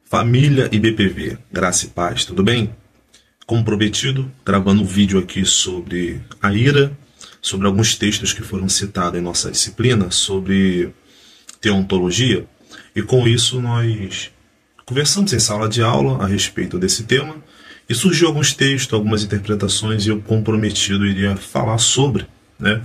Família e BPV, graça e paz, tudo bem? Como prometido, gravando um vídeo aqui sobre a ira, sobre alguns textos que foram citados em nossa disciplina, sobre teontologia, e com isso nós conversamos em sala de aula a respeito desse tema, e surgiu alguns textos, algumas interpretações, e eu comprometido iria falar sobre, né?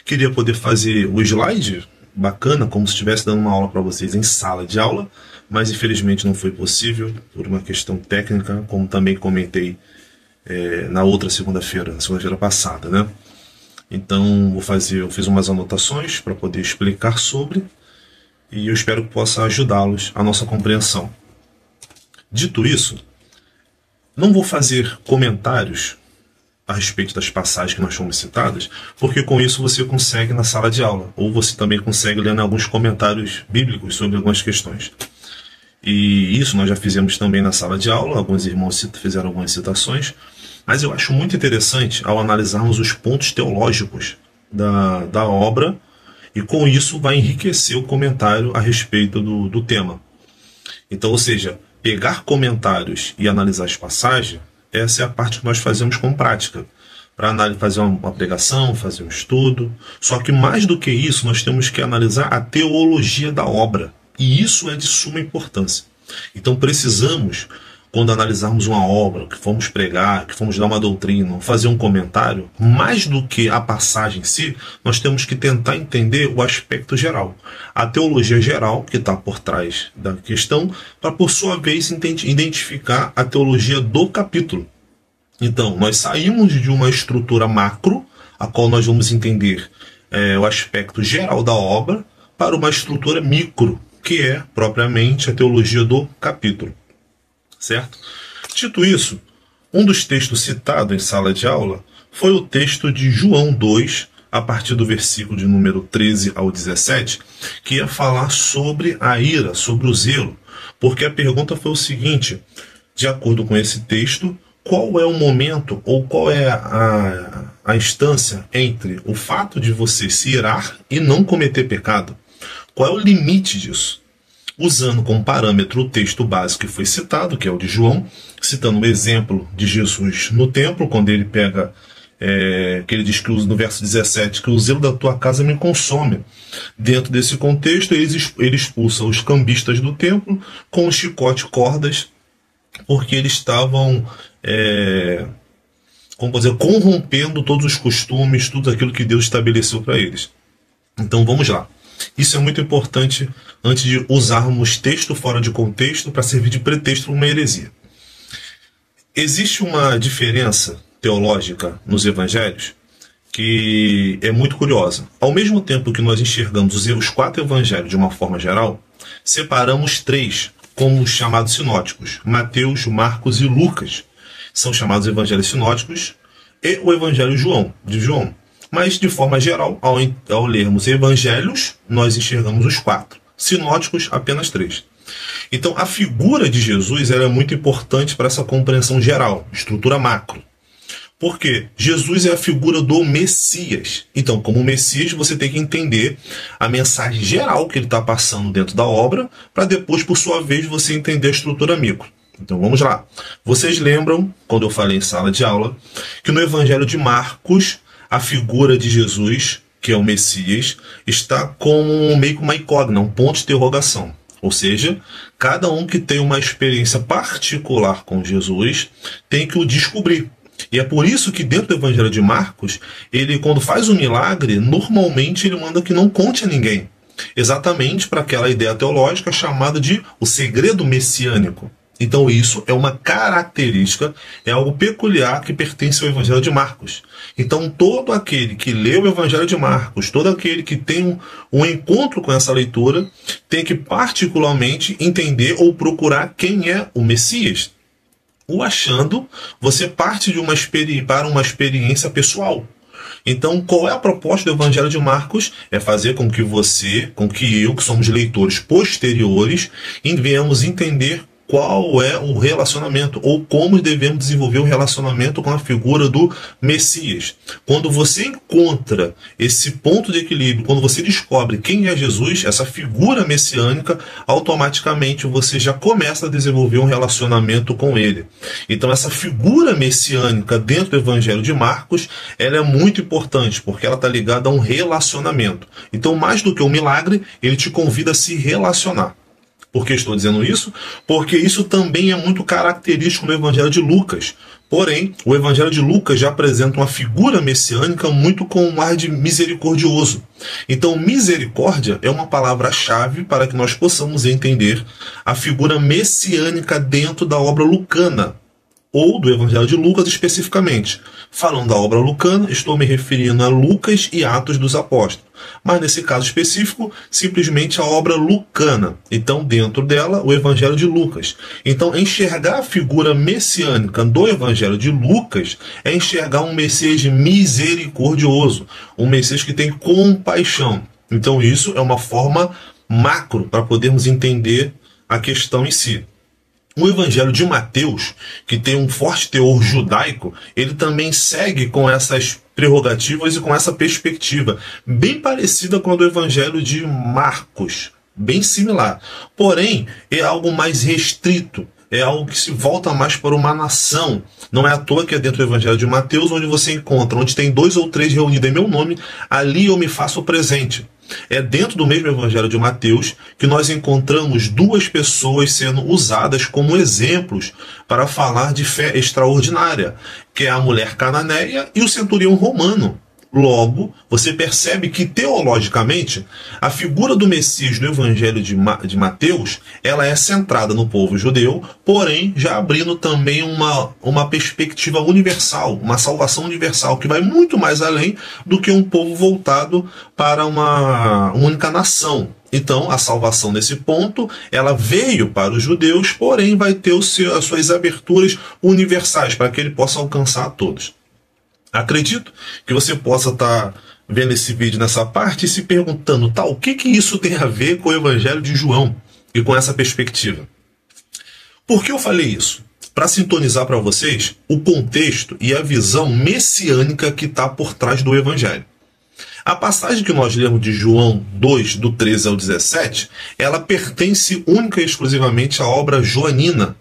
Queria poder fazer o slide bacana, como se estivesse dando uma aula para vocês em sala de aula, mas infelizmente não foi possível por uma questão técnica, como também comentei na outra segunda-feira passada, né? Então eu fiz umas anotações para poder explicar sobre, e eu espero que possa ajudá-los à nossa compreensão. Dito isso, não vou fazer comentários a respeito das passagens que nós fomos citadas, porque com isso você consegue na sala de aula, ou você também consegue ler alguns comentários bíblicos sobre algumas questões. E isso nós já fizemos também na sala de aula, alguns irmãos fizeram algumas citações, mas eu acho muito interessante ao analisarmos os pontos teológicos da obra, e com isso vai enriquecer o comentário a respeito do tema. Então, ou seja, pegar comentários e analisar as passagens, essa é a parte que nós fazemos com prática, para fazer uma pregação, fazer um estudo. Só que mais do que isso, nós temos que analisar a teologia da obra. E isso é de suma importância. Então precisamos, quando analisarmos uma obra, que fomos pregar, que fomos dar uma doutrina, fazer um comentário, mais do que a passagem em si, nós temos que tentar entender o aspecto geral. A teologia geral, que está por trás da questão, para por sua vez identificar a teologia do capítulo. Então, nós saímos de uma estrutura macro, a qual nós vamos entender o aspecto geral da obra, para uma estrutura micro, que é propriamente a teologia do capítulo. Certo? Dito isso, um dos textos citados em sala de aula foi o texto de João 2, a partir do versículo de número 13 ao 17, que ia falar sobre a ira, sobre o zelo, porque a pergunta foi o seguinte: de acordo com esse texto, qual é o momento ou qual é a instância entre o fato de você se irar e não cometer pecado? Qual é o limite disso? Usando como parâmetro o texto básico que foi citado, que é o de João, citando o exemplo de Jesus no templo, quando ele pega, que ele diz que no verso 17, que o zelo da tua casa me consome. Dentro desse contexto, ele expulsa os cambistas do templo com um chicote e cordas, porque eles estavam corrompendo todos os costumes, tudo aquilo que Deus estabeleceu para eles. Então vamos lá. Isso é muito importante antes de usarmos texto fora de contexto para servir de pretexto para uma heresia. Existe uma diferença teológica nos evangelhos que é muito curiosa. Ao mesmo tempo que nós enxergamos os 4 evangelhos de uma forma geral, separamos 3 como chamados sinóticos: Mateus, Marcos e Lucas. São chamados evangelhos sinóticos, e o evangelho de João. Mas, de forma geral, ao lermos evangelhos, nós enxergamos os 4. Sinóticos, apenas 3. Então, a figura de Jesus é muito importante para essa compreensão geral, estrutura macro. Porque Jesus é a figura do Messias. Então, como Messias, você tem que entender a mensagem geral que ele está passando dentro da obra, para depois, por sua vez, você entender a estrutura micro. Então, vamos lá. Vocês lembram, quando eu falei em sala de aula, que no evangelho de Marcos, a figura de Jesus, que é o Messias, está como meio que uma incógnita, um ponto de interrogação. Ou seja, cada um que tem uma experiência particular com Jesus tem que o descobrir. E é por isso que dentro do Evangelho de Marcos, ele, quando faz um milagre, normalmente ele manda que não conte a ninguém. Exatamente para aquela ideia teológica chamada de o segredo messiânico. Então isso é uma característica, é algo peculiar que pertence ao Evangelho de Marcos. Então todo aquele que lê o Evangelho de Marcos, todo aquele que tem um encontro com essa leitura, tem que particularmente entender ou procurar quem é o Messias. O achando, você parte para uma experiência pessoal. Então, qual é a proposta do Evangelho de Marcos? É fazer com que você, com que eu, que somos leitores posteriores, venhamos entender qual é o relacionamento, ou como devemos desenvolver o relacionamento com a figura do Messias. Quando você encontra esse ponto de equilíbrio, quando você descobre quem é Jesus, essa figura messiânica, automaticamente você já começa a desenvolver um relacionamento com ele. Então essa figura messiânica dentro do Evangelho de Marcos, ela é muito importante, porque ela está ligada a um relacionamento. Então, mais do que um milagre, ele te convida a se relacionar. Por que estou dizendo isso? Porque isso também é muito característico no Evangelho de Lucas. Porém, o Evangelho de Lucas já apresenta uma figura messiânica muito com um ar de misericordioso. Então, misericórdia é uma palavra-chave para que nós possamos entender a figura messiânica dentro da obra lucana, ou do Evangelho de Lucas especificamente. Falando da obra lucana, estou me referindo a Lucas e Atos dos Apóstolos. Mas nesse caso específico, simplesmente a obra lucana. Então, dentro dela, o Evangelho de Lucas. Então, enxergar a figura messiânica do Evangelho de Lucas é enxergar um Messias misericordioso, um Messias que tem compaixão. Então, isso é uma forma macro para podermos entender a questão em si. O Evangelho de Mateus, que tem um forte teor judaico, ele também segue com essas prerrogativas e com essa perspectiva, bem parecida com a do Evangelho de Marcos, bem similar. Porém, é algo mais restrito, é algo que se volta mais para uma nação. Não é à toa que é dentro do Evangelho de Mateus, onde você encontra, onde tem 2 ou 3 reunidos em meu nome, ali eu me faço presente. É dentro do mesmo Evangelho de Mateus que nós encontramos 2 pessoas sendo usadas como exemplos para falar de fé extraordinária, que é a mulher cananeia e o centurião romano. Logo, você percebe que, teologicamente, a figura do Messias no Evangelho de Mateus, ela é centrada no povo judeu, porém, já abrindo também uma perspectiva universal, uma salvação universal, que vai muito mais além do que um povo voltado para uma única nação. Então, a salvação nesse ponto, ela veio para os judeus, porém vai ter as suas aberturas universais, para que ele possa alcançar a todos. Acredito que você possa estar vendo esse vídeo nessa parte e se perguntando, o que isso tem a ver com o Evangelho de João e com essa perspectiva? Por que eu falei isso? Para sintonizar para vocês o contexto e a visão messiânica que está por trás do Evangelho. A passagem que nós lemos de João 2, do 13 ao 17, ela pertence única e exclusivamente à obra joanina.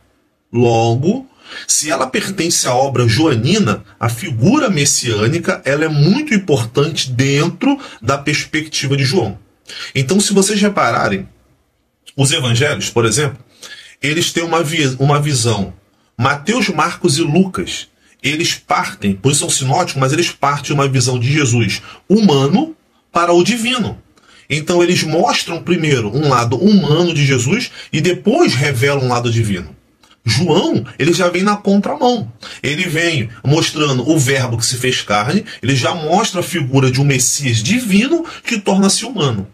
Logo, se ela pertence à obra joanina, a figura messiânica ela é muito importante dentro da perspectiva de João. Então, se vocês repararem, os evangelhos, por exemplo, eles têm uma visão. Mateus, Marcos e Lucas, eles partem, por isso são sinóticos, mas eles partem de uma visão de Jesus humano para o divino. Então, eles mostram primeiro um lado humano de Jesus e depois revelam um lado divino. João, ele já vem na contramão. Ele vem mostrando o verbo que se fez carne, ele já mostra a figura de um Messias divino que torna-se humano.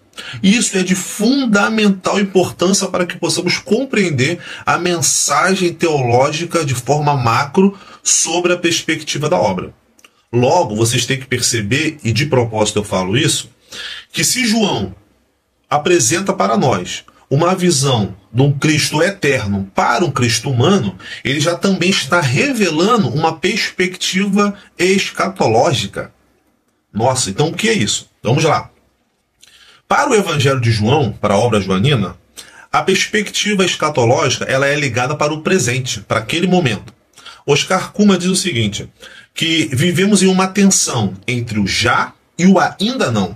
E isso é de fundamental importância para que possamos compreender a mensagem teológica de forma macro sobre a perspectiva da obra. Logo, vocês têm que perceber, e de propósito eu falo isso, que se João apresenta para nós uma visão de um Cristo eterno para um Cristo humano, ele já também está revelando uma perspectiva escatológica. Nossa, então o que é isso? Vamos lá. Para o Evangelho de João, para a obra joanina, a perspectiva escatológica ela é ligada para o presente, para aquele momento. Oscar Cullmann diz o seguinte, que vivemos em uma tensão entre o já e o ainda não.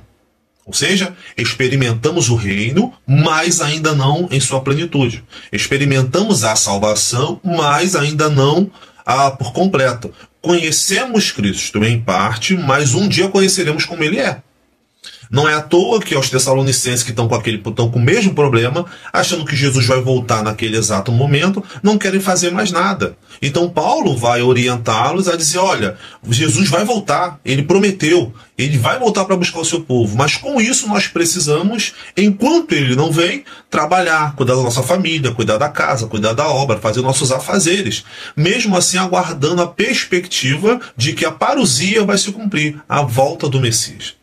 Ou seja, experimentamos o reino, mas ainda não em sua plenitude. Experimentamos a salvação, mas ainda não por completo. Conhecemos Cristo em parte, mas um dia conheceremos como Ele é. Não é à toa que aos Tessalonicenses que estão com o mesmo problema, achando que Jesus vai voltar naquele exato momento, não querem fazer mais nada. Então Paulo vai orientá-los a dizer, olha, Jesus vai voltar, ele prometeu, ele vai voltar para buscar o seu povo, mas com isso nós precisamos, enquanto ele não vem, trabalhar, cuidar da nossa família, cuidar da casa, cuidar da obra, fazer nossos afazeres, mesmo assim aguardando a perspectiva de que a parousia vai se cumprir, a volta do Messias.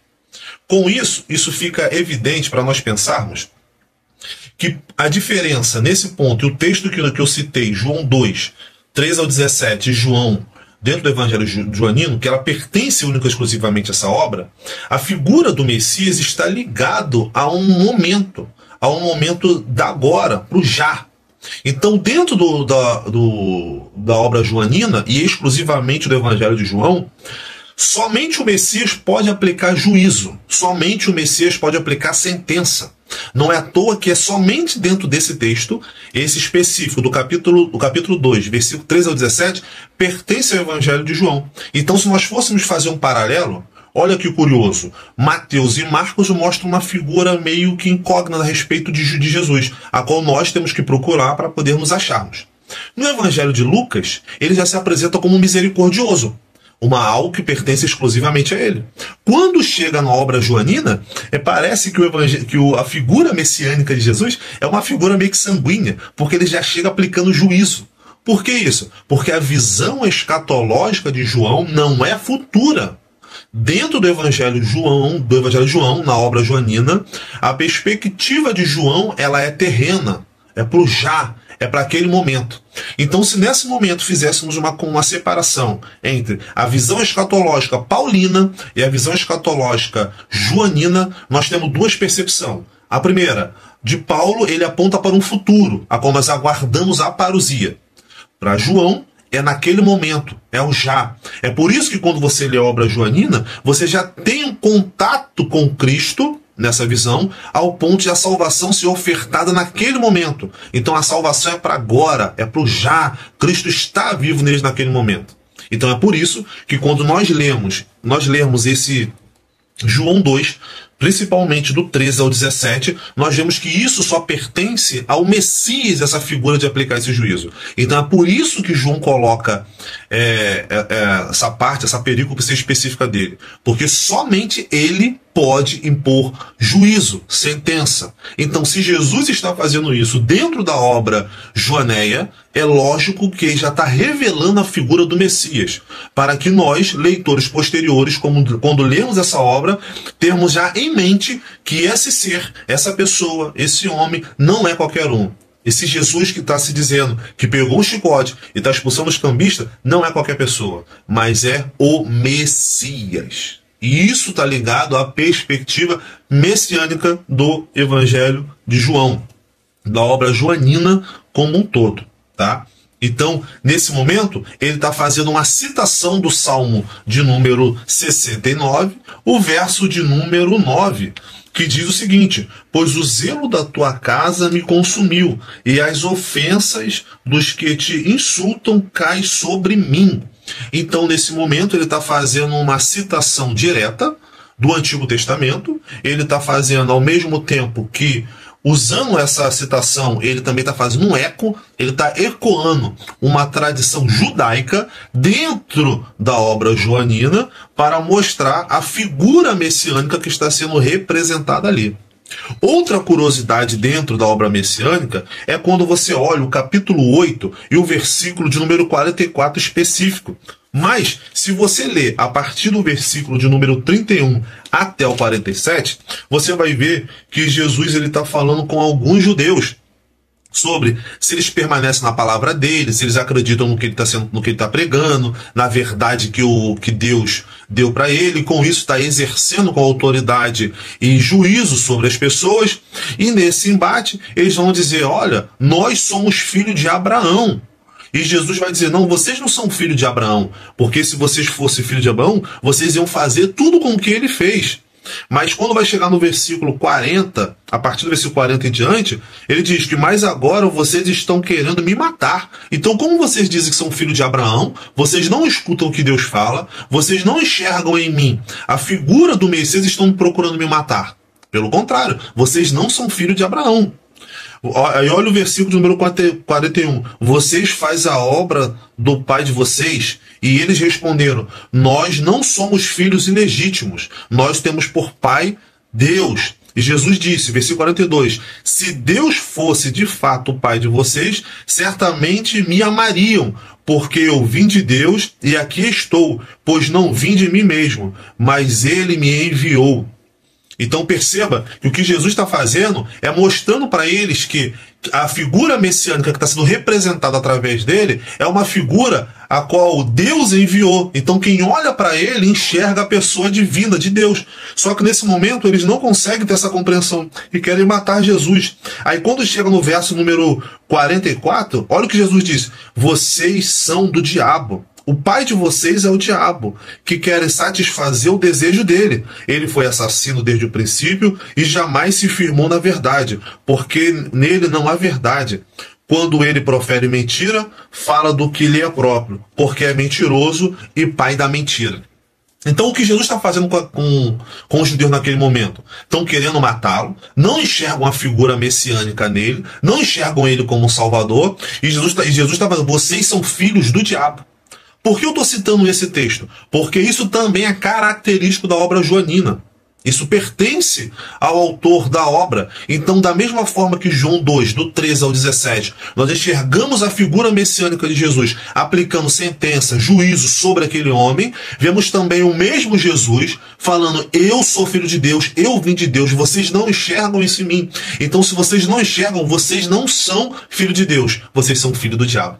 Com isso, isso fica evidente para nós pensarmos que a diferença nesse ponto, e o texto que eu citei, João 2, 13 ao 17, João, dentro do Evangelho joanino, que ela pertence única e exclusivamente a essa obra, a figura do Messias está ligado a um momento da agora, para o já. Então, dentro da obra joanina, e exclusivamente do Evangelho de João, somente o Messias pode aplicar juízo, somente o Messias pode aplicar sentença. Não é à toa que é somente dentro desse texto, esse específico do capítulo 2, versículo 13 ao 17, pertence ao Evangelho de João. Então, se nós fôssemos fazer um paralelo, olha que curioso, Mateus e Marcos mostram uma figura meio que incógnita a respeito de Jesus, a qual nós temos que procurar para podermos acharmos. No Evangelho de Lucas, ele já se apresenta como misericordioso, algo que pertence exclusivamente a ele. Quando chega na obra joanina, parece que a figura messiânica de Jesus é uma figura meio que sanguínea, porque ele já chega aplicando juízo. Por que isso? Porque a visão escatológica de João não é futura. Dentro do Evangelho de João, na obra joanina, a perspectiva de João ela é terrena, é para o já, é para aquele momento. Então, se nesse momento fizéssemos uma separação entre a visão escatológica paulina e a visão escatológica joanina, nós temos duas percepções. A primeira, de Paulo, ele aponta para um futuro, a qual nós aguardamos a parousia. Para João, é naquele momento, é o já. É por isso que quando você lê a obra joanina, você já tem um contato com Cristo, nessa visão, ao ponto de a salvação ser ofertada naquele momento. Então a salvação é para agora, é para o já. Cristo está vivo neles naquele momento. Então é por isso que quando nós lermos esse João 2, principalmente do 13 ao 17, nós vemos que isso só pertence ao Messias, essa figura de aplicar esse juízo. Então é por isso que João coloca essa parte, essa perícope específica dele. Porque somente ele pode impor juízo, sentença. Então, se Jesus está fazendo isso dentro da obra joaneia, é lógico que ele já está revelando a figura do Messias, para que nós, leitores posteriores, quando lemos essa obra, termos já em mente que esse ser, essa pessoa, esse homem, não é qualquer um. Esse Jesus que está se dizendo que pegou um chicote e está expulsando os cambistas, não é qualquer pessoa, mas é o Messias. E isso está ligado à perspectiva messiânica do Evangelho de João, da obra joanina como um todo, tá? Então, nesse momento, ele está fazendo uma citação do Salmo de número 69, o verso de número 9, que diz o seguinte: pois o zelo da tua casa me consumiu, e as ofensas dos que te insultam caem sobre mim. Então, nesse momento, ele está fazendo uma citação direta do Antigo Testamento. Ele está fazendo, ao mesmo tempo que, usando essa citação, ele também está fazendo um eco, ele está ecoando uma tradição judaica dentro da obra joanina para mostrar a figura messiânica que está sendo representada ali. Outra curiosidade dentro da obra messiânica é quando você olha o capítulo 8 e o versículo de número 44 específico. Mas, se você ler a partir do versículo de número 31 até o 47, você vai ver que Jesus está falando com alguns judeus sobre se eles permanecem na palavra dele, se eles acreditam no que ele está pregando, na verdade que Deus deu para ele, e com isso está exercendo com autoridade e juízo sobre as pessoas. E nesse embate eles vão dizer: olha, nós somos filhos de Abraão. E Jesus vai dizer: não, vocês não são filhos de Abraão, porque se vocês fossem filhos de Abraão, vocês iam fazer tudo com o que ele fez. Mas quando vai chegar no versículo 40, a partir do versículo 40 em diante, ele diz que: mas agora vocês estão querendo me matar. Então, como vocês dizem que são filhos de Abraão, vocês não escutam o que Deus fala, vocês não enxergam em mim a figura do Messias, estão procurando me matar. Pelo contrário, vocês não são filhos de Abraão. Aí olha o versículo número 41. Vocês fazem a obra do pai de vocês? E eles responderam: nós não somos filhos ilegítimos, nós temos por pai Deus. E Jesus disse, versículo 42, se Deus fosse de fato o pai de vocês, certamente me amariam, porque eu vim de Deus e aqui estou, pois não vim de mim mesmo, mas ele me enviou. Então perceba que o que Jesus está fazendo é mostrando para eles que a figura messiânica que está sendo representada através dele é uma figura a qual Deus enviou. Então quem olha para ele enxerga a pessoa divina de Deus. Só que nesse momento eles não conseguem ter essa compreensão e querem matar Jesus. Aí quando chega no verso número 44, olha o que Jesus diz: vocês são do diabo. O pai de vocês é o diabo, que quer satisfazer o desejo dele. Ele foi assassino desde o princípio e jamais se firmou na verdade, porque nele não há verdade. Quando ele profere mentira, fala do que lhe é próprio, porque é mentiroso e pai da mentira. Então o que Jesus está fazendo com os judeus naquele momento? Estão querendo matá-lo, não enxergam a figura messiânica nele, não enxergam ele como um salvador, e Jesus está falando: vocês são filhos do diabo. Por que eu estou citando esse texto? Porque isso também é característico da obra joanina. Isso pertence ao autor da obra. Então, da mesma forma que João 2, do 13 ao 17, nós enxergamos a figura messiânica de Jesus aplicando sentença, juízo sobre aquele homem, vemos também o mesmo Jesus falando: eu sou filho de Deus, eu vim de Deus, vocês não enxergam isso em mim. Então, se vocês não enxergam, vocês não são filho de Deus, vocês são filho do diabo.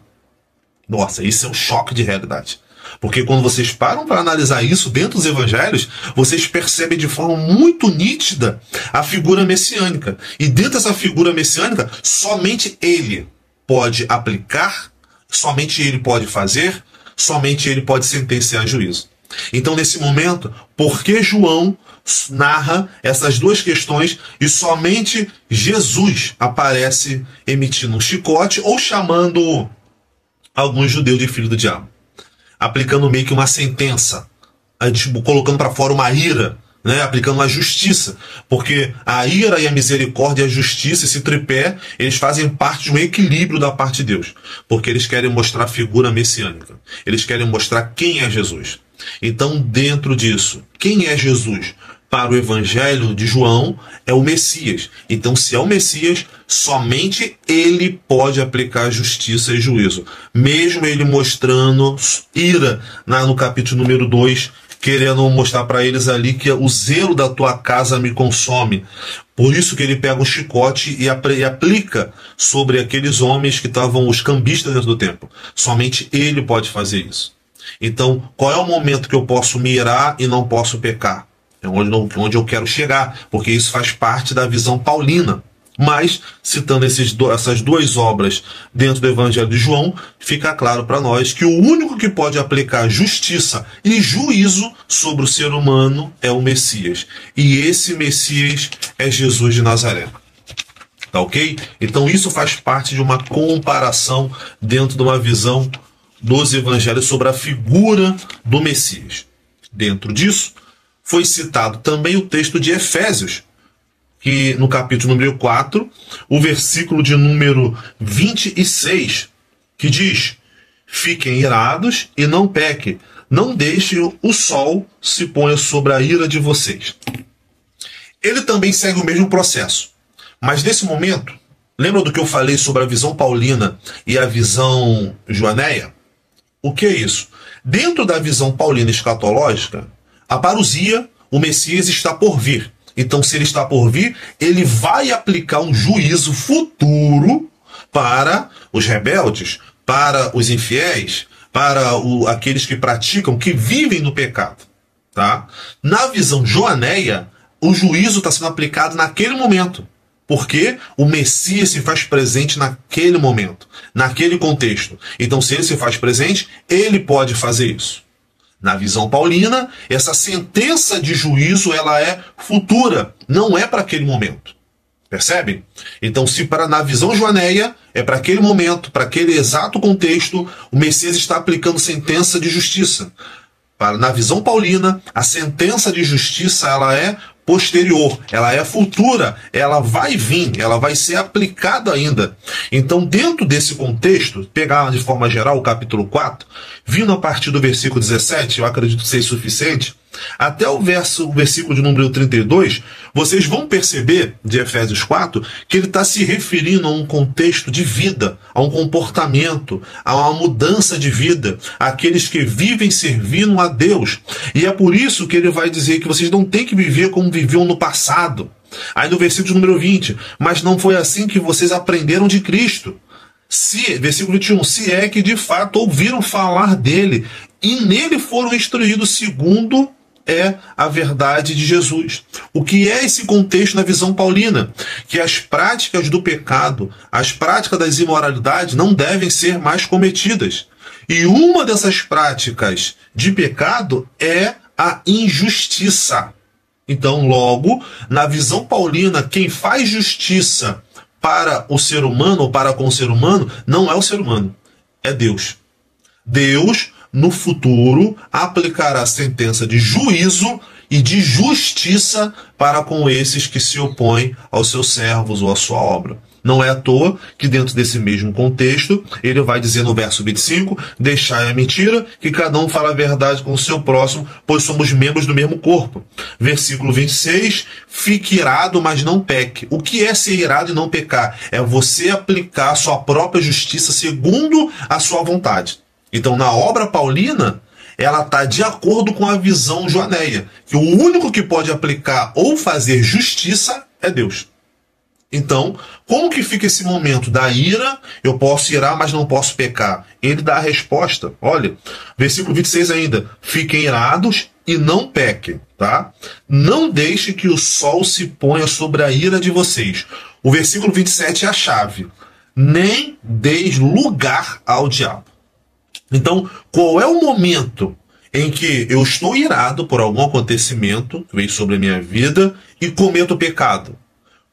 Nossa, isso é um choque de realidade. Porque quando vocês param para analisar isso dentro dos evangelhos, vocês percebem de forma muito nítida a figura messiânica. E dentro dessa figura messiânica, somente ele pode aplicar, somente ele pode fazer, somente ele pode sentenciar juízo. Então, nesse momento, por que João narra essas duas questões e somente Jesus aparece emitindo um chicote ou chamando alguns judeus de filho do diabo, aplicando meio que uma sentença, tipo, colocando para fora uma ira, né? Aplicando uma justiça, porque a ira e a misericórdia e a justiça, esse tripé, eles fazem parte de um equilíbrio da parte de Deus, porque eles querem mostrar a figura messiânica, eles querem mostrar quem é Jesus. Então, dentro disso, quem é Jesus? Para o evangelho de João, é o Messias. Então, se é o Messias, somente ele pode aplicar justiça e juízo. Mesmo ele mostrando ira no capítulo número 2, querendo mostrar para eles ali que o zelo da tua casa me consome. Por isso que ele pega um chicote e aplica sobre aqueles homens que estavam os cambistas dentro do templo. Somente ele pode fazer isso. Então, qual é o momento que eu posso me irar e não posso pecar? É onde eu quero chegar, porque isso faz parte da visão paulina. Mas, citando essas duas obras dentro do Evangelho de João, fica claro para nós que o único que pode aplicar justiça e juízo sobre o ser humano é o Messias. E esse Messias é Jesus de Nazaré. Tá ok? Então isso faz parte de uma comparação dentro de uma visão dos Evangelhos sobre a figura do Messias. Dentro disso, foi citado também o texto de Efésios, que no capítulo número 4, o versículo de número 26, que diz: fiquem irados e não pequem, não deixem o sol se ponha sobre a ira de vocês. Ele também segue o mesmo processo, mas nesse momento, lembra do que eu falei sobre a visão paulina e a visão joaneia? O que é isso? Dentro da visão paulina escatológica, a parousia, o Messias está por vir. Então, se ele está por vir, ele vai aplicar um juízo futuro para os rebeldes, para os infiéis, para aqueles que praticam, que vivem no pecado. Tá? Na visão joaneia, o juízo está sendo aplicado naquele momento, porque o Messias se faz presente naquele momento, naquele contexto. Então, se ele se faz presente, ele pode fazer isso. Na visão paulina, essa sentença de juízo ela é futura, não é para aquele momento. Percebem? Então, se na visão joaneia é para aquele momento, para aquele exato contexto, o Messias está aplicando sentença de justiça. Na visão paulina, a sentença de justiça ela é posterior, ela é futura, ela vai vir, ela vai ser aplicada ainda. Então, dentro desse contexto, pegar de forma geral o capítulo 4, vindo a partir do versículo 17, eu acredito ser suficiente, até o versículo de número 32, vocês vão perceber, de Efésios 4, que ele está se referindo a um contexto de vida, a um comportamento, a uma mudança de vida, àqueles que vivem servindo a Deus. E é por isso que ele vai dizer que vocês não têm que viver como viviam no passado. Aí no versículo número 20, mas não foi assim que vocês aprenderam de Cristo. Versículo 21, se é que de fato ouviram falar dele e nele foram instruídos segundo a verdade de Jesus. O que é esse contexto na visão paulina? Que as práticas do pecado, as práticas das imoralidades não devem ser mais cometidas. E uma dessas práticas de pecado é a injustiça. Então, logo, na visão paulina, quem faz justiça para o ser humano ou para com o ser humano não é o ser humano, é Deus. Deus, no futuro, aplicará sentença de juízo e de justiça para com esses que se opõem aos seus servos ou à sua obra. Não é à toa que dentro desse mesmo contexto, ele vai dizer no verso 25, deixai a mentira, que cada um fala a verdade com o seu próximo, pois somos membros do mesmo corpo. Versículo 26, fique irado, mas não peque. O que é ser irado e não pecar? É você aplicar a sua própria justiça segundo a sua vontade. Então, na obra paulina, ela está de acordo com a visão joaneia, que o único que pode aplicar ou fazer justiça é Deus. Então, como que fica esse momento da ira? Eu posso irar, mas não posso pecar. Ele dá a resposta. Olha, versículo 26 ainda. Fiquem irados e não pequem, tá? Não deixe que o sol se ponha sobre a ira de vocês. O versículo 27 é a chave. Nem deis lugar ao diabo. Então, qual é o momento em que eu estou irado por algum acontecimento que veio sobre a minha vida e cometo pecado?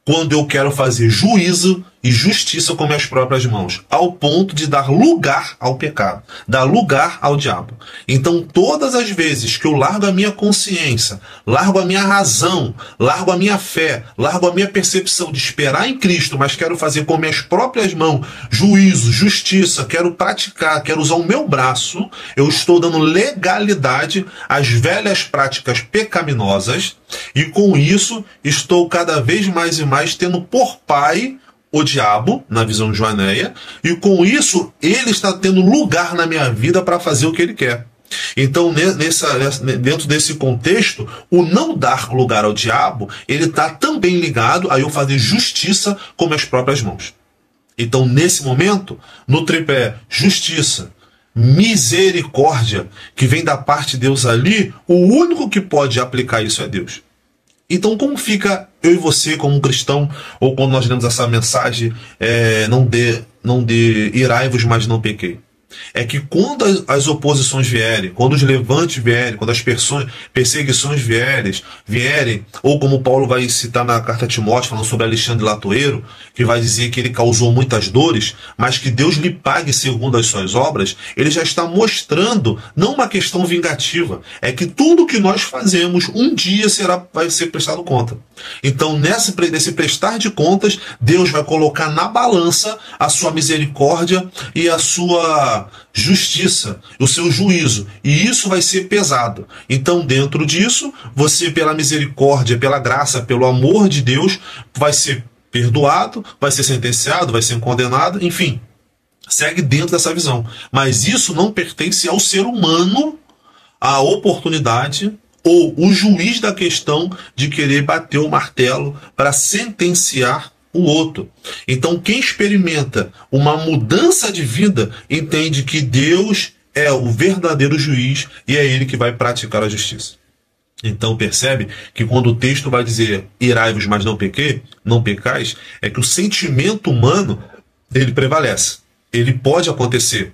Quando eu quero fazer juízo e justiça com minhas próprias mãos, ao ponto de dar lugar ao pecado, dar lugar ao diabo. Então, todas as vezes que eu largo a minha consciência, largo a minha razão, largo a minha fé, largo a minha percepção de esperar em Cristo, mas quero fazer com minhas próprias mãos juízo, justiça, quero praticar, quero usar o meu braço, eu estou dando legalidade às velhas práticas pecaminosas e com isso estou cada vez mais e mais tendo por pai o diabo, na visão joaneia, e com isso ele está tendo lugar na minha vida para fazer o que ele quer. Então, dentro desse contexto, o não dar lugar ao diabo, ele está também ligado a eu fazer justiça com minhas próprias mãos. Então, nesse momento, no tripé justiça, misericórdia, que vem da parte de Deus ali, o único que pode aplicar isso é Deus. Então, como fica eu e você como um cristão, ou quando nós lemos essa mensagem, não dê irai-vos, mas não pequei? É que quando as oposições vierem, quando os levantes vierem, quando as perseguições vierem, ou como Paulo vai citar na carta a Timóteo, falando sobre Alexandre Latoeiro, que vai dizer que ele causou muitas dores, mas que Deus lhe pague segundo as suas obras, ele já está mostrando, não uma questão vingativa, é que tudo que nós fazemos, um dia vai ser prestado conta. Então, nesse prestar de contas, Deus vai colocar na balança a sua misericórdia e a sua justiça, o seu juízo, e isso vai ser pesado. Então, dentro disso, você, pela misericórdia, pela graça, pelo amor de Deus, vai ser perdoado, vai ser sentenciado, vai ser condenado, enfim, segue dentro dessa visão. Mas isso não pertence ao ser humano, a oportunidade ou o juiz da questão de querer bater o martelo para sentenciar o outro. Então, quem experimenta uma mudança de vida entende que Deus é o verdadeiro juiz e é ele que vai praticar a justiça. Então, percebe que quando o texto vai dizer irai-vos, mas não pecais, é que o sentimento humano, ele prevalece. Ele pode acontecer.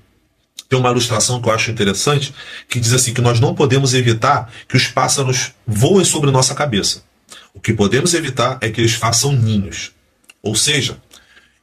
Tem uma ilustração que eu acho interessante, que diz assim, que nós não podemos evitar que os pássaros voem sobre nossa cabeça. O que podemos evitar é que eles façam ninhos. Ou seja,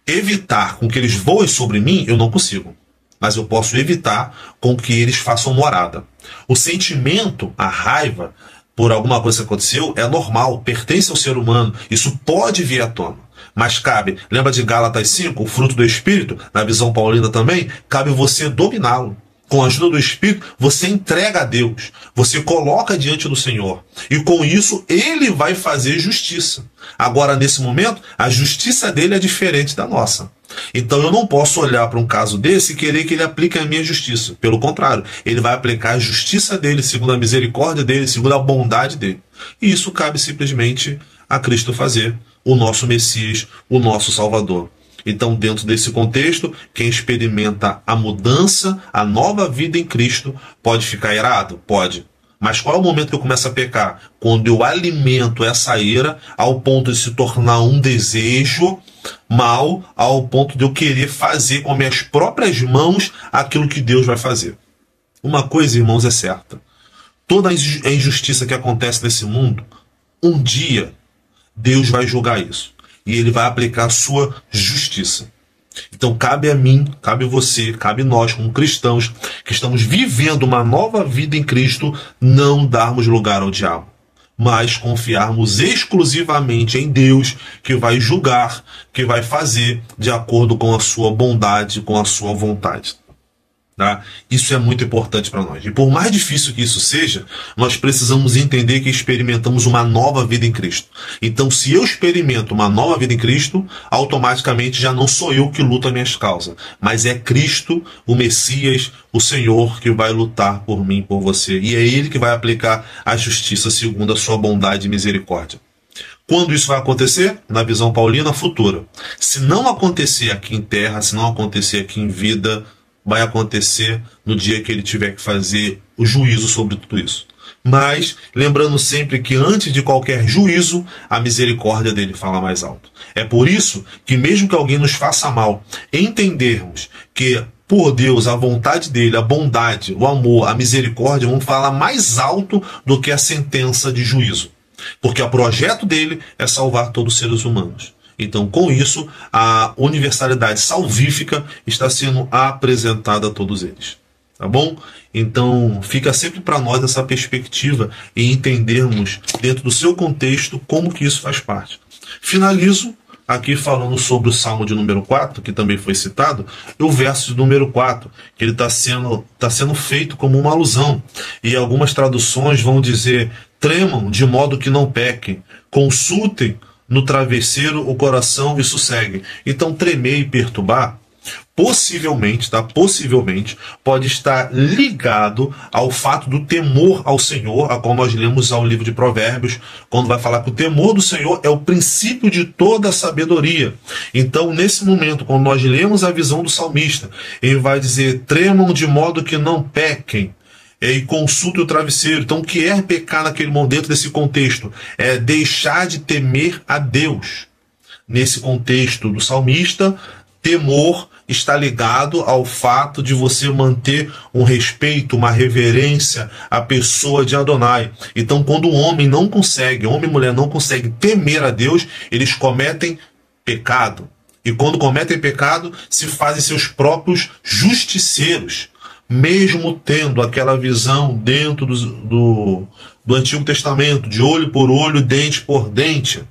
evitar com que eles voem sobre mim, eu não consigo. Mas eu posso evitar com que eles façam morada. O sentimento, a raiva, por alguma coisa que aconteceu, é normal, pertence ao ser humano. Isso pode vir à tona. Mas cabe, lembra de Gálatas 5, o fruto do Espírito, na visão paulina também, cabe você dominá-lo. com a ajuda do Espírito, você entrega a Deus, você coloca diante do Senhor, e com isso ele vai fazer justiça. Agora, nesse momento, a justiça dele é diferente da nossa. Então eu não posso olhar para um caso desse e querer que ele aplique a minha justiça. Pelo contrário, ele vai aplicar a justiça dele, segundo a misericórdia dele, segundo a bondade dele. E isso cabe simplesmente a Cristo fazer, o nosso Messias, o nosso Salvador. Então, dentro desse contexto, quem experimenta a mudança, a nova vida em Cristo, pode ficar irado? Pode. Mas qual é o momento que eu começo a pecar? Quando eu alimento essa ira ao ponto de se tornar um desejo mal, ao ponto de eu querer fazer com minhas próprias mãos aquilo que Deus vai fazer. Uma coisa, irmãos, é certa. Toda a injustiça que acontece nesse mundo, um dia Deus vai julgar isso. E ele vai aplicar a sua justiça. Então cabe a mim, cabe a você, cabe nós como cristãos que estamos vivendo uma nova vida em Cristo, não darmos lugar ao diabo, mas confiarmos exclusivamente em Deus, que vai julgar, que vai fazer de acordo com a sua bondade, com a sua vontade. Tá? Isso é muito importante para nós. E por mais difícil que isso seja, nós precisamos entender que experimentamos uma nova vida em Cristo. Então, se eu experimento uma nova vida em Cristo, automaticamente já não sou eu que luto as minhas causas, mas é Cristo, o Messias, o Senhor, que vai lutar por mim, por você. E é Ele que vai aplicar a justiça segundo a sua bondade e misericórdia. Quando isso vai acontecer? Na visão paulina, futura. Se não acontecer aqui em terra, se não acontecer aqui em vida, vai acontecer no dia que ele tiver que fazer o juízo sobre tudo isso. Mas, lembrando sempre que antes de qualquer juízo, a misericórdia dele fala mais alto. É por isso que mesmo que alguém nos faça mal, entendermos que por Deus, a vontade dele, a bondade, o amor, a misericórdia vão falar mais alto do que a sentença de juízo. Porque o projeto dele é salvar todos os seres humanos. Então, com isso, a universalidade salvífica está sendo apresentada a todos eles. Tá bom? Então, fica sempre para nós essa perspectiva e entendermos, dentro do seu contexto, como que isso faz parte. Finalizo aqui falando sobre o Salmo de número 4, que também foi citado, e o verso de número 4, que ele está sendo feito como uma alusão. E algumas traduções vão dizer: tremam de modo que não pequem, consultem no travesseiro o coração e sossegue. Então, tremer e perturbar, possivelmente, tá? Possivelmente, pode estar ligado ao fato do temor ao Senhor, a qual nós lemos ao livro de Provérbios, quando vai falar que o temor do Senhor é o princípio de toda a sabedoria. Então, nesse momento, quando nós lemos a visão do salmista, ele vai dizer: tremam de modo que não pequem, e consulte o travesseiro. Então, o que é pecar naquele momento, dentro desse contexto? É deixar de temer a Deus. Nesse contexto do salmista, temor está ligado ao fato de você manter um respeito, uma reverência à pessoa de Adonai. Então, quando o homem não consegue, homem e mulher não conseguem temer a Deus, eles cometem pecado. E quando cometem pecado, se fazem seus próprios justiceiros. Mesmo tendo aquela visão dentro do Antigo Testamento, de olho por olho, dente por dente.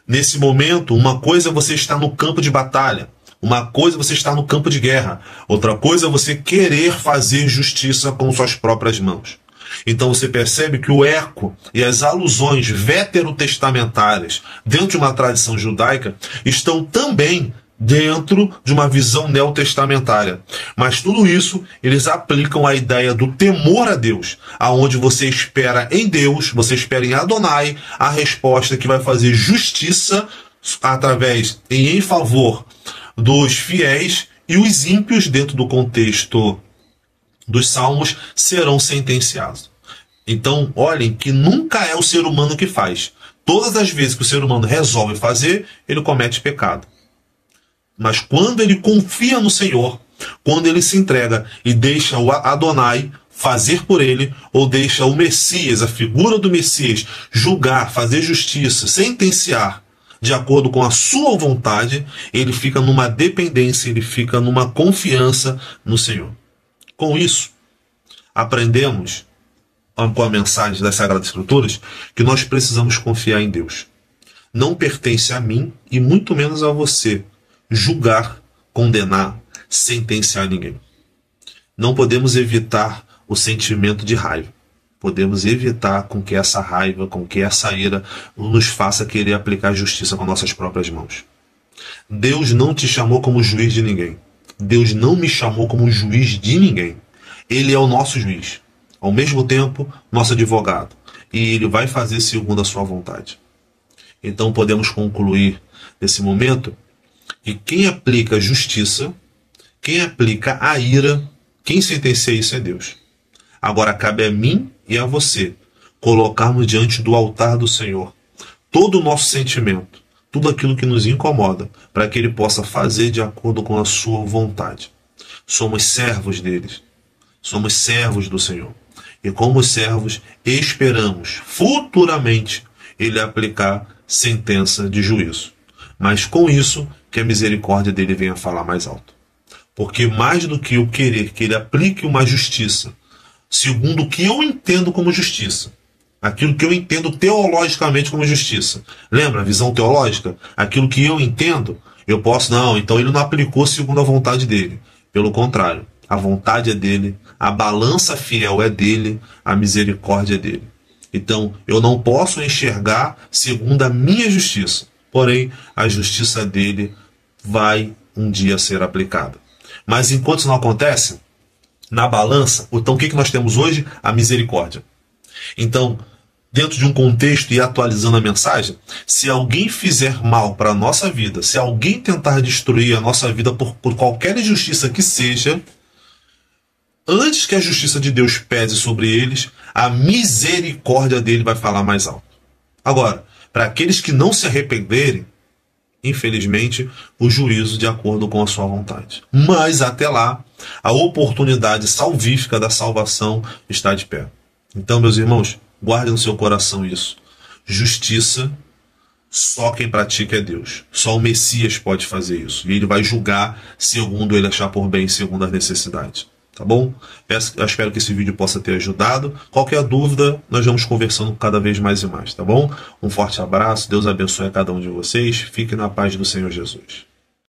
Nesse momento, uma coisa é você estar no campo de batalha, uma coisa é você estar no campo de guerra, outra coisa é você querer fazer justiça com suas próprias mãos. Então você percebe que o eco e as alusões veterotestamentárias dentro de uma tradição judaica estão também dentro de uma visão neotestamentária. Mas tudo isso eles aplicam a ideia do temor a Deus, aonde você espera em Deus, você espera em Adonai a resposta que vai fazer justiça através e em favor dos fiéis, e os ímpios, dentro do contexto dos salmos, serão sentenciados. Então, olhem que nunca é o ser humano que faz. Todas as vezes que o ser humano resolve fazer, ele comete pecado. Mas quando ele confia no Senhor, quando ele se entrega e deixa o Adonai fazer por ele, ou deixa o Messias, a figura do Messias, julgar, fazer justiça, sentenciar de acordo com a sua vontade, ele fica numa dependência, ele fica numa confiança no Senhor. Com isso, aprendemos com a mensagem das Sagradas Escrituras que nós precisamos confiar em Deus. Não pertence a mim e muito menos a você julgar, condenar, sentenciar ninguém. Não podemos evitar o sentimento de raiva. Podemos evitar com que essa raiva, com que essa ira nos faça querer aplicar justiça com nossas próprias mãos. Deus não te chamou como juiz de ninguém. Deus não me chamou como juiz de ninguém. Ele é o nosso juiz. Ao mesmo tempo, nosso advogado. E ele vai fazer segundo a sua vontade. Então podemos concluir nesse momento que quem aplica justiça, quem aplica a ira, quem sentencia isso é Deus. Agora cabe a mim e a você colocarmos diante do altar do Senhor todo o nosso sentimento, tudo aquilo que nos incomoda, para que Ele possa fazer de acordo com a sua vontade. Somos servos deles, somos servos do Senhor. E como servos, esperamos futuramente Ele aplicar sentença de juízo. Mas com isso, que a misericórdia dele venha falar mais alto. Porque mais do que eu querer que Ele aplique uma justiça, segundo o que eu entendo como justiça, aquilo que eu entendo teologicamente como justiça. Lembra a visão teológica? Aquilo que eu entendo, eu posso, não, então ele não aplicou segundo a vontade dele. Pelo contrário, a vontade é dele, a balança fiel é dele, a misericórdia é dele. Então, eu não posso enxergar segundo a minha justiça, porém, a justiça dele vai um dia ser aplicada. Mas enquanto isso não acontece, na balança, então o que nós temos hoje? A misericórdia. Então, dentro de um contexto e atualizando a mensagem, se alguém fizer mal para a nossa vida, se alguém tentar destruir a nossa vida por qualquer injustiça que seja, antes que a justiça de Deus pese sobre eles, a misericórdia dele vai falar mais alto. Agora, para aqueles que não se arrependerem, infelizmente, o juízo de acordo com a sua vontade. Mas até lá, a oportunidade salvífica da salvação está de pé. Então, meus irmãos, guarde no seu coração isso. Justiça, só quem pratica é Deus. Só o Messias pode fazer isso. E ele vai julgar segundo ele achar por bem, segundo as necessidades. Tá bom? Eu espero que esse vídeo possa ter ajudado. Qualquer dúvida, nós vamos conversando cada vez mais e mais, tá bom? Um forte abraço, Deus abençoe a cada um de vocês. Fique na paz do Senhor Jesus.